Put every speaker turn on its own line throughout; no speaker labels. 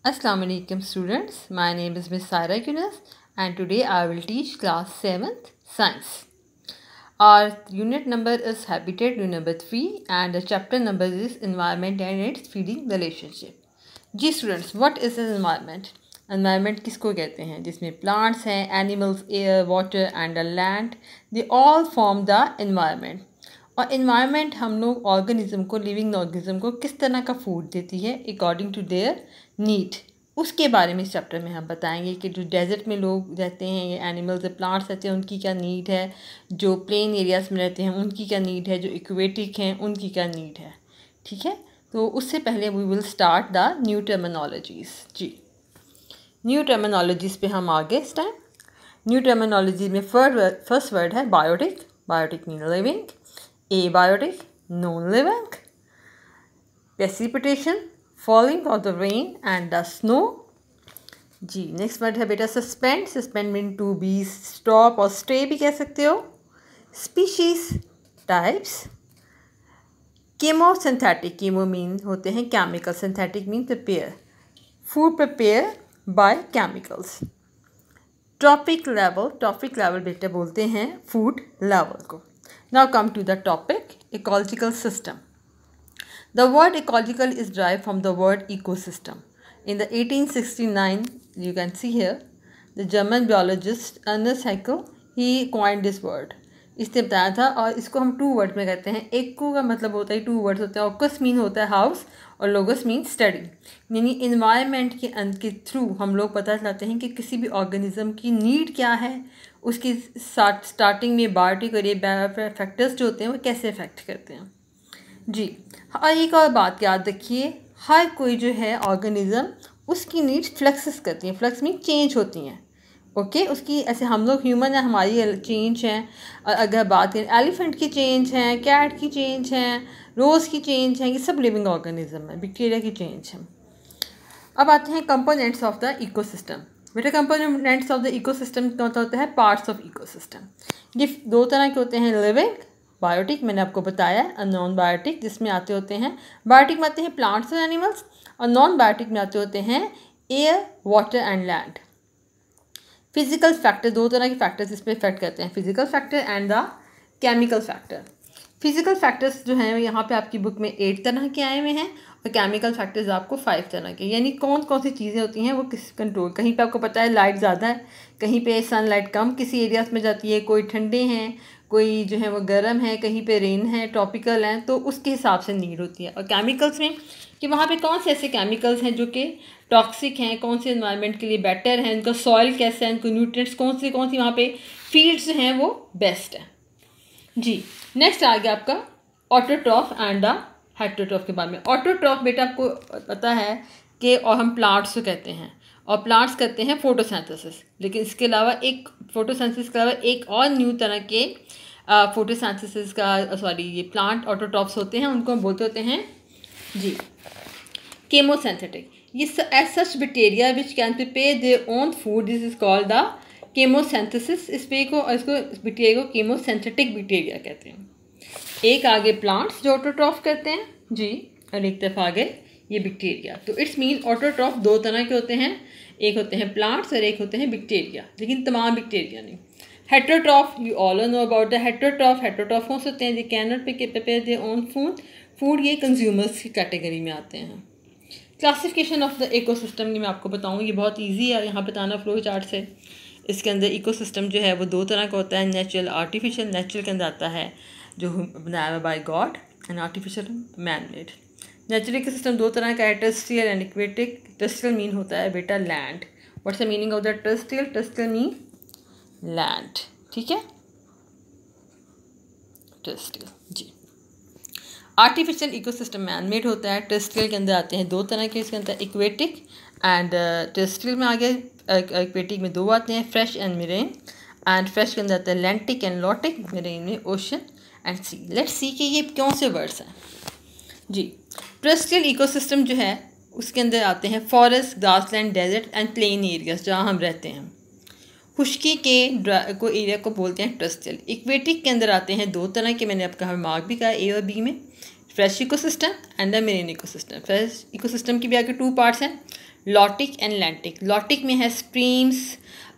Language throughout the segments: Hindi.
Assalamu alaikum students, my name is Miss Saira Yunus and today I will teach class 7th science. Our unit number is habitat unit number 3 and the chapter number is environment and its feeding relationship. Ji students, what is an environment? Environment किसको कहते हैं? जिसमें plants हैं, animals, air, water and the land, they all form the environment. और इन्वायरमेंट हम लोग ऑर्गेनिज्म को, लिविंग ऑर्गेनिज्म को किस तरह का फूड देती है अकॉर्डिंग टू देयर नीड, उसके बारे में इस चैप्टर में हम बताएंगे कि जो डेजर्ट में लोग रहते हैं, ये एनिमल्स प्लांट्स रहते हैं, उनकी क्या नीड है, जो प्लेन एरियाज़ में रहते हैं उनकी क्या नीड है, जो इक्वेटिक हैं उनकी क्या नीड है। ठीक है, तो उससे पहले we will start the new terminologies. जी, न्यू टर्मिनोलॉजीज़ पे हम आगे इस टाइम। न्यू टर्मिनोलॉजी में फर्स्ट वर्ड है biotic. Biotic mean living. Abiotic, non-living. Precipitation, falling of the rain and the snow. जी, नेक्स्ट वर्ड है बेटा suspend. Suspend mean to be, stop और स्टे भी कह सकते हो। Species, types. Chemosynthetic, chemo mean होते हैं chemical, synthetic mean prepare, food prepare by chemicals. Trophic level, trophic level बेटा बोलते हैं फूड लेवल को। Now come to the topic, ecological system. The word ecological is derived from the word ecosystem. In the 1869, you can see here, the German biologist Ernest Haeckel, he coined this word. इसने बताया था, और इसको हम टू वर्ड में कहते हैं। एको का मतलब होता है, टू वर्ड्स होते हैं। ऑकस मीन होता है हाउस और लोगस मीन स्टडी, यानी इन्वायरमेंट के थ्रू हम लोग पता चलाते हैं कि किसी भी ऑर्गेनिज्म की नीड क्या है, उसकी स्टार्टिंग में बायोटिक और ये फैक्टर्स जो होते हैं वो कैसे अफेक्ट करते हैं। जी, और एक और बात याद रखिए, हर कोई जो है ऑर्गेनिज्म उसकी नीड्स फ्लक्सेस करती हैं। फ्लक्स मीन चेंज होती हैं। ओके, उसकी ऐसे हम लोग ह्यूमन है, हमारी चेंज हैं। और अगर बात करें एलिफेंट की चेंज है, कैट की चेंज है, रोज़ की चेंज है, ये सब लिविंग ऑर्गेनिज्म है। बैक्टीरिया की चेंज है। अब आते हैं कंपोनेंट्स ऑफ द इकोसिस्टम। बेटा कंपोनेंट्स ऑफ द इकोसिस्टम का मतलब होता है पार्ट्स ऑफ इकोसिस्टम। ये दो तरह के होते हैं, लिविंग बायोटिक मैंने आपको बताया, और नॉन बायोटिक जिसमें आते होते हैं, बायोटिक में आते हैं प्लांट्स और एनिमल्स, और नॉन बायोटिक में आते होते हैं air, water and land. Physical factor, दो तरह के फैक्टर्स इस पर इफेक्ट करते हैं, physical factor and the chemical factor. Physical factors जो हैं यहाँ पे आपकी बुक में 8 तरह के आए हुए हैं और केमिकल फैक्टर्स आपको 5 तरह के, यानी कौन कौन सी चीज़ें होती हैं वो किस कंट्रोल। कहीं पे आपको पता है लाइट ज़्यादा है, कहीं पे सनलाइट कम किसी एरियाज में जाती है, कोई ठंडे हैं, कोई जो है वो गर्म है, कहीं पे रेन है, ट्रॉपिकल हैं, तो उसके हिसाब से नीड होती है। और केमिकल्स में कि वहाँ पे कौन से ऐसे केमिकल्स हैं जो कि टॉक्सिक हैं, कौन से एनवायरनमेंट के लिए बेटर हैं, उनका सॉइल कैसा है, उनको न्यूट्रिएंट्स कौन सी वहाँ पे फील्ड्स हैं वो बेस्ट है। जी, नेक्स्ट आ गया आपका ऑटोट्रॉफ एंड द हेटेरोट्रॉफ के बारे में। ऑटोट्रॉफ बेटा आपको पता है कि और हम प्लांट्स को कहते हैं, और प्लांट्स करते हैं फोटोसिंथेसिस, लेकिन इसके अलावा एक फोटोसिंथेसिस के अलावा एक और न्यू तरह के फोटोसिंथेसिस का ये प्लांट ऑटोट्रॉफ्स होते हैं, उनको हम बोलते होते हैं जी केमोसिंथेटिक। ये as such bacteria which can prepare their own food, this is called the chemosynthesis. इसको बैक्टीरिया को केमोसिंथेटिक बैक्टीरिया कहते हैं। एक आगे प्लांट्स जो ऑटोट्रॉफ करते हैं जी, और एक तरफ आगे ये बैक्टीरिया। तो इट्स मीन ऑटोट्रॉफ दो तरह के होते हैं, एक होते हैं प्लांट्स और एक होते हैं बैक्टीरिया, लेकिन तमाम बैक्टीरिया नहीं। Heterotroph, you all know about the heterotroph. Heterotroph कौन से होते हैं? They can not prepare their own food, ये कंज्यूमर्स की कैटेगरी में आते हैं। क्लासिफिकेशन ऑफ द इकोसिस्टम की मैं आपको बताऊँगी, ये बहुत ईजी है यहाँ बताना फ्लो चार्ट से। इसके अंदर इकोसिस्टम जो है वो दो तरह का होता है, नेचुरल, आर्टिफिशियल। नेचुरल के अंदर आता है जो बनाया हुआ by God, and artificial man made. Natural ecosystem दो तरह का है, terrestrial and aquatic. Terrestrial mean होता है बेटा land. What's the meaning of the terrestrial? Terrestrial mean land, ठीक है, टेरेस्ट्रियल जी। आर्टिफिशियल इकोसिस्टम मैन मेड होता है। टेरेस्ट्रियल के अंदर आते हैं दो तरह के, इसके अंदर एक्वेटिक एंड टेरेस्ट्रियल में आगे एक्वेटिक में दो आते हैं, fresh and marine. And fresh के अंदर आता है अटलांटिक एंड लॉटिक, मेरीन में ocean and sea. Let's see कि ये कौन से वर्ड्स हैं जी। टेरेस्ट्रियल इकोसिस्टम जो है उसके अंदर आते हैं forest, grassland, desert and plain areas जहाँ हम रहते हैं। खुश्की के को एरिया को बोलते हैं टेरेस्ट्रियल। इक्वेटिक के अंदर आते हैं दो तरह के, मैंने आपका मार्क भी कहा ए और बी में, fresh ecosystem and the marine ecosystem. Fresh ecosystem की भी आगे 2 पार्ट्स हैं, लॉटिक एंड लैंटिक। लॉटिक में है स्ट्रीम्स,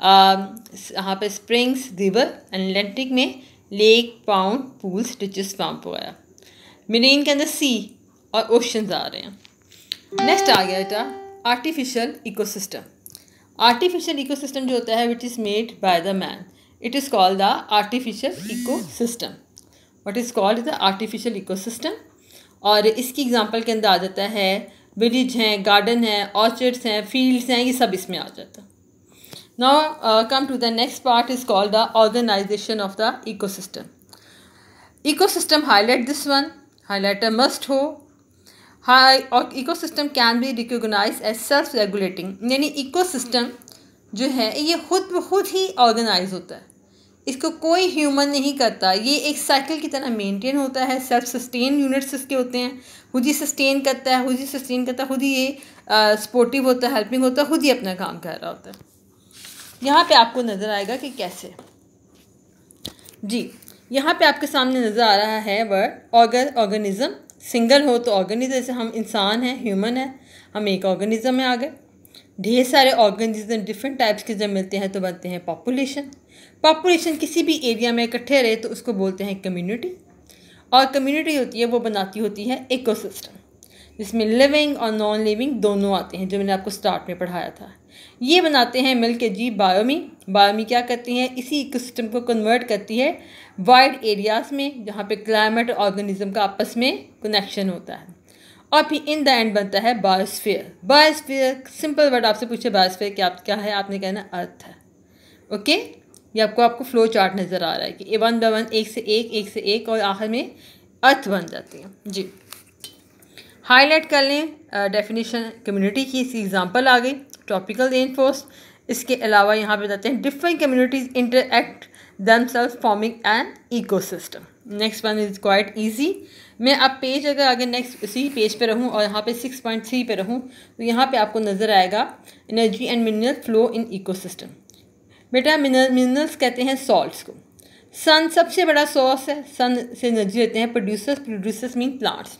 यहाँ पे स्प्रिंग्स, रिवर, एंड लैंटिक में lake, pond, pools, reaches, pump वगैरह। मेरीन के अंदर सी और ओशंस आ रहे हैं। नेक्स्ट आ गया बेटा आर्टिफिशियल इकोसिस्टम। आर्टिफिशियल इकोसिस्टम जो होता है which is made by the man, it is called the artificial ecosystem. What is called the artificial ecosystem. और इसकी एग्जांपल के अंदर आ जाता है विलेज हैं, गार्डन हैं, ऑर्चर्ड्स हैं, फील्ड्स हैं, ये सब इसमें आ जाता है। Now come to the next part is called the organisation of the ecosystem. Ecosystem highlight this one, highlighter must हो। Ecosystem can be recognize as self regulating, यानी इकोसिस्टम जो है ये खुद ब खुद ही ऑर्गेनाइज होता है, इसको कोई ह्यूमन नहीं करता, ये एक साइकिल की तरह मेंटेन होता है। सेल्फ सस्टेन यूनिट्स इसके होते हैं, खुद ही सस्टेन करता है, खुद ही सस्टेन करता है, खुद ही ये सपोर्टिव होता है, हेल्पिंग होता है, खुद ही अपना काम कर रहा होता है। यहाँ पे आपको नज़र आएगा कि कैसे। जी यहाँ पे आपके सामने नज़र आ रहा है वर्ड ऑर्गेनिज्म। सिंगल हो तो ऑर्गेनिज्म, जैसे हम इंसान हैं, ह्यूमन है, हम एक ऑर्गेनिज्म में आ गए। ढेर सारे ऑर्गेनिज्म डिफरेंट टाइप्स के जब मिलते हैं तो बनते हैं पॉपुलेशन। पॉपुलेशन किसी भी एरिया में इकट्ठे रहे तो उसको बोलते हैं कम्युनिटी, और कम्युनिटी होती है वो बनाती होती है इकोसिस्टम, जिसमें लिविंग और नॉन लिविंग दोनों आते हैं, जो मैंने आपको स्टार्ट में पढ़ाया था। ये बनाते हैं मिलके जी बायोमी। बायोमी क्या करती हैं, इसी इकोसिस्टम को कन्वर्ट करती है वाइड एरियाज़ में, जहाँ पे क्लाइमेट और ऑर्गेनिज्म का आपस में कनेक्शन होता है, और फिर इन द एंड बनता है बायोस्फीयर। बायोस्फीयर सिंपल वर्ड आपसे पूछे बायोस्फीयर क्या है, आपने कहना अर्थ है। ओके, ये आपको फ्लो चार्ट नज़र आ रहा है कि वन बाय वन, एक से एक और आखिर में अर्थ बन जाती है। जी हाईलाइट कर लें डेफिनेशन कम्युनिटी की, इसकी एग्जांपल आ गई ट्रॉपिकल रेन फॉरेस्ट। इसके अलावा यहाँ पे बताते हैं different communities interact themselves forming an ecosystem. Next one is quite easy. मैं अब पेज अगर आगे नेक्स्ट इसी पेज पे रहूँ और यहाँ पे 6.3 पे रहूँ तो यहाँ पे आपको नज़र आएगा energy and mineral flow in ecosystem. बेटा मिनरल्स कहते हैं सॉल्ट्स को। सन सबसे बड़ा सोर्स है, सन से एनर्जी लेते हैं प्रोड्यूसर्स मीन प्लांट्स।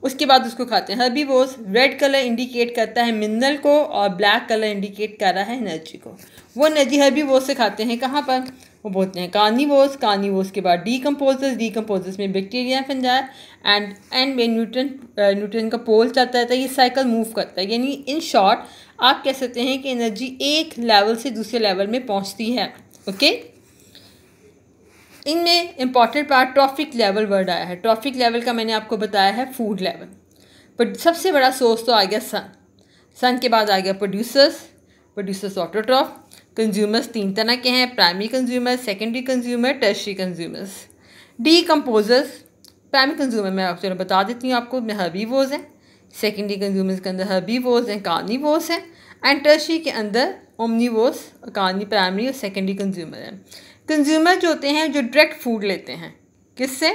उसके बाद उसको खाते हैं हर्बीवोर्स। रेड कलर इंडिकेट करता है मिनरल को और ब्लैक कलर इंडिकेट कर रहा है एनर्जी को। वो एनर्जी हर्बीवोर्स से खाते हैं, कहाँ पर, वो बोलते हैं कार्निवोर्स के बाद डीकम्पोजर्स में बैक्टीरिया फंजाई एंड में न्यूट्रन का पोल चलता रहता है, ये साइकिल मूव करता है। यानी इन शॉर्ट आप कह सकते हैं कि एनर्जी एक लेवल से दूसरे लेवल में पहुंचती है। ओके, इनमें important part trophic level word आया है। ट्रॉफिक लेवल का मैंने आपको बताया है फूड लेवल, पर सबसे बड़ा सोर्स तो आ गया सन के बाद आ गया प्रोड्यूसर्स ऑटोट्रॉफ। कंज्यूमर्स तीन तरह के हैं, primary consumer, secondary consumer, tertiary consumers. Decomposers, primary consumer मैं चलो बता देती हूँ आपको, में हर्बीवोर्स हैं, सेकेंडरी कंज्यूमर्स के अंदर हर्बीवोर्स हैं, कार्निवोर्स हैं, एंड टर्शियरी के अंदर ओमनीवोर्स, प्राइमरी और सेकेंडरी कंज्यूमर हैं। कंज्यूमर जो होते हैं जो डायरेक्ट फूड लेते हैं, किससे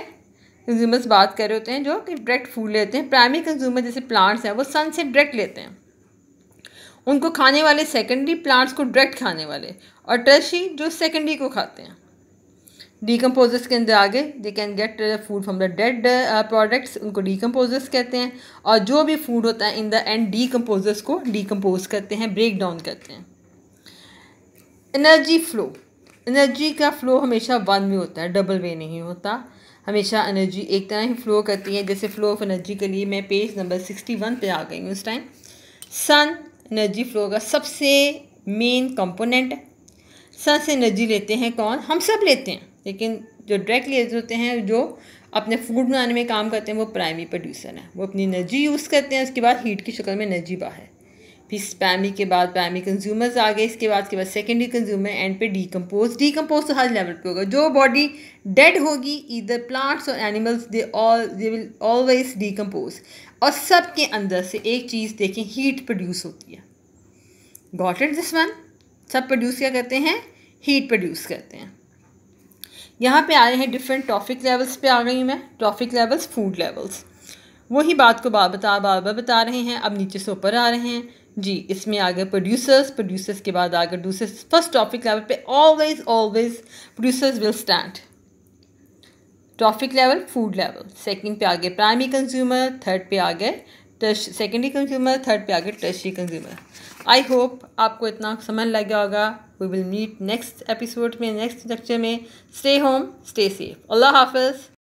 कंज्यूमर्स बात कर रहे होते हैं जो कि डायरेक्ट फूड लेते हैं। प्राइमरी कंज्यूमर जैसे प्लांट्स हैं वो सन से डायरेक्ट लेते हैं, उनको खाने वाले सेकेंडरी प्लांट्स को डायरेक्ट खाने वाले, और टर्शियरी जो सेकेंडरी को खाते हैं। डीकम्पोजर्स के अंदर आगे they can get food from the dead products, उनको डीकम्पोजर्स कहते हैं, और जो भी फूड होता है इन द एंड डीकम्पोजर्स को डीकम्पोज करते हैं, ब्रेक डाउन करते हैं। एनर्जी फ्लो, एनर्जी का फ्लो हमेशा वन में होता है, डबल वे नहीं होता। हमेशा एनर्जी एक तरह ही फ्लो करती है। जैसे फ्लो ऑफ एनर्जी के लिए मैं पेज नंबर 61 पे आ गई हूँ इस टाइम। सन एनर्जी फ्लो का सबसे मेन कंपोनेंट है। सन से एनर्जी लेते हैं कौन, हम सब लेते हैं, लेकिन जो डायरेक्ट लेते होते हैं, जो अपने फूड बनाने में काम करते हैं, वो प्राइमरी प्रोड्यूसर हैं। वो अपनी एनर्जी यूज़ करते हैं, उसके बाद हीट की शक्ल में एनर्जी बाहर। फिर प्राइमरी के बाद प्राइमरी कंज्यूमर्स आ गए, इसके बाद सेकेंडरी कंज्यूमर, एंड पे डीकम्पोज तो हर लेवल पे होगा। जो बॉडी डेड होगी, ईदर प्लांट्स और animals, they will always decompose. और सब के अंदर से एक चीज़ देखें, हीट प्रोड्यूस होती है। गॉट इट दिस वन, सब प्रोड्यूस क्या करते हैं, हीट प्रोड्यूस करते हैं। यहाँ पे आए हैं डिफरेंट ट्रॉफिक लेवल्स पे आ गई हूँ मैं। ट्रॉफिक लेवल्स, फूड लेवल्स, वही बात को बार बार बता रहे हैं। अब नीचे से ऊपर आ रहे हैं जी। इसमें आ गए प्रोड्यूसर्स के बाद आ गए दूसरे फर्स्ट ट्रॉफिक लेवल पे always producers will stand. Trophic level, food level, second पे आ गए प्राइमरी कंज्यूमर, थर्ड पे आ गए सेकेंडरी कंज्यूमर, थर्ड पे आ गया टर्शरी कंज्यूमर। आई होप आपको इतना समझ लग गया होगा। We will meet next episode में, नेक्स्ट लेक्चर में। Stay home, stay safe. अल्लाह हाफिज़।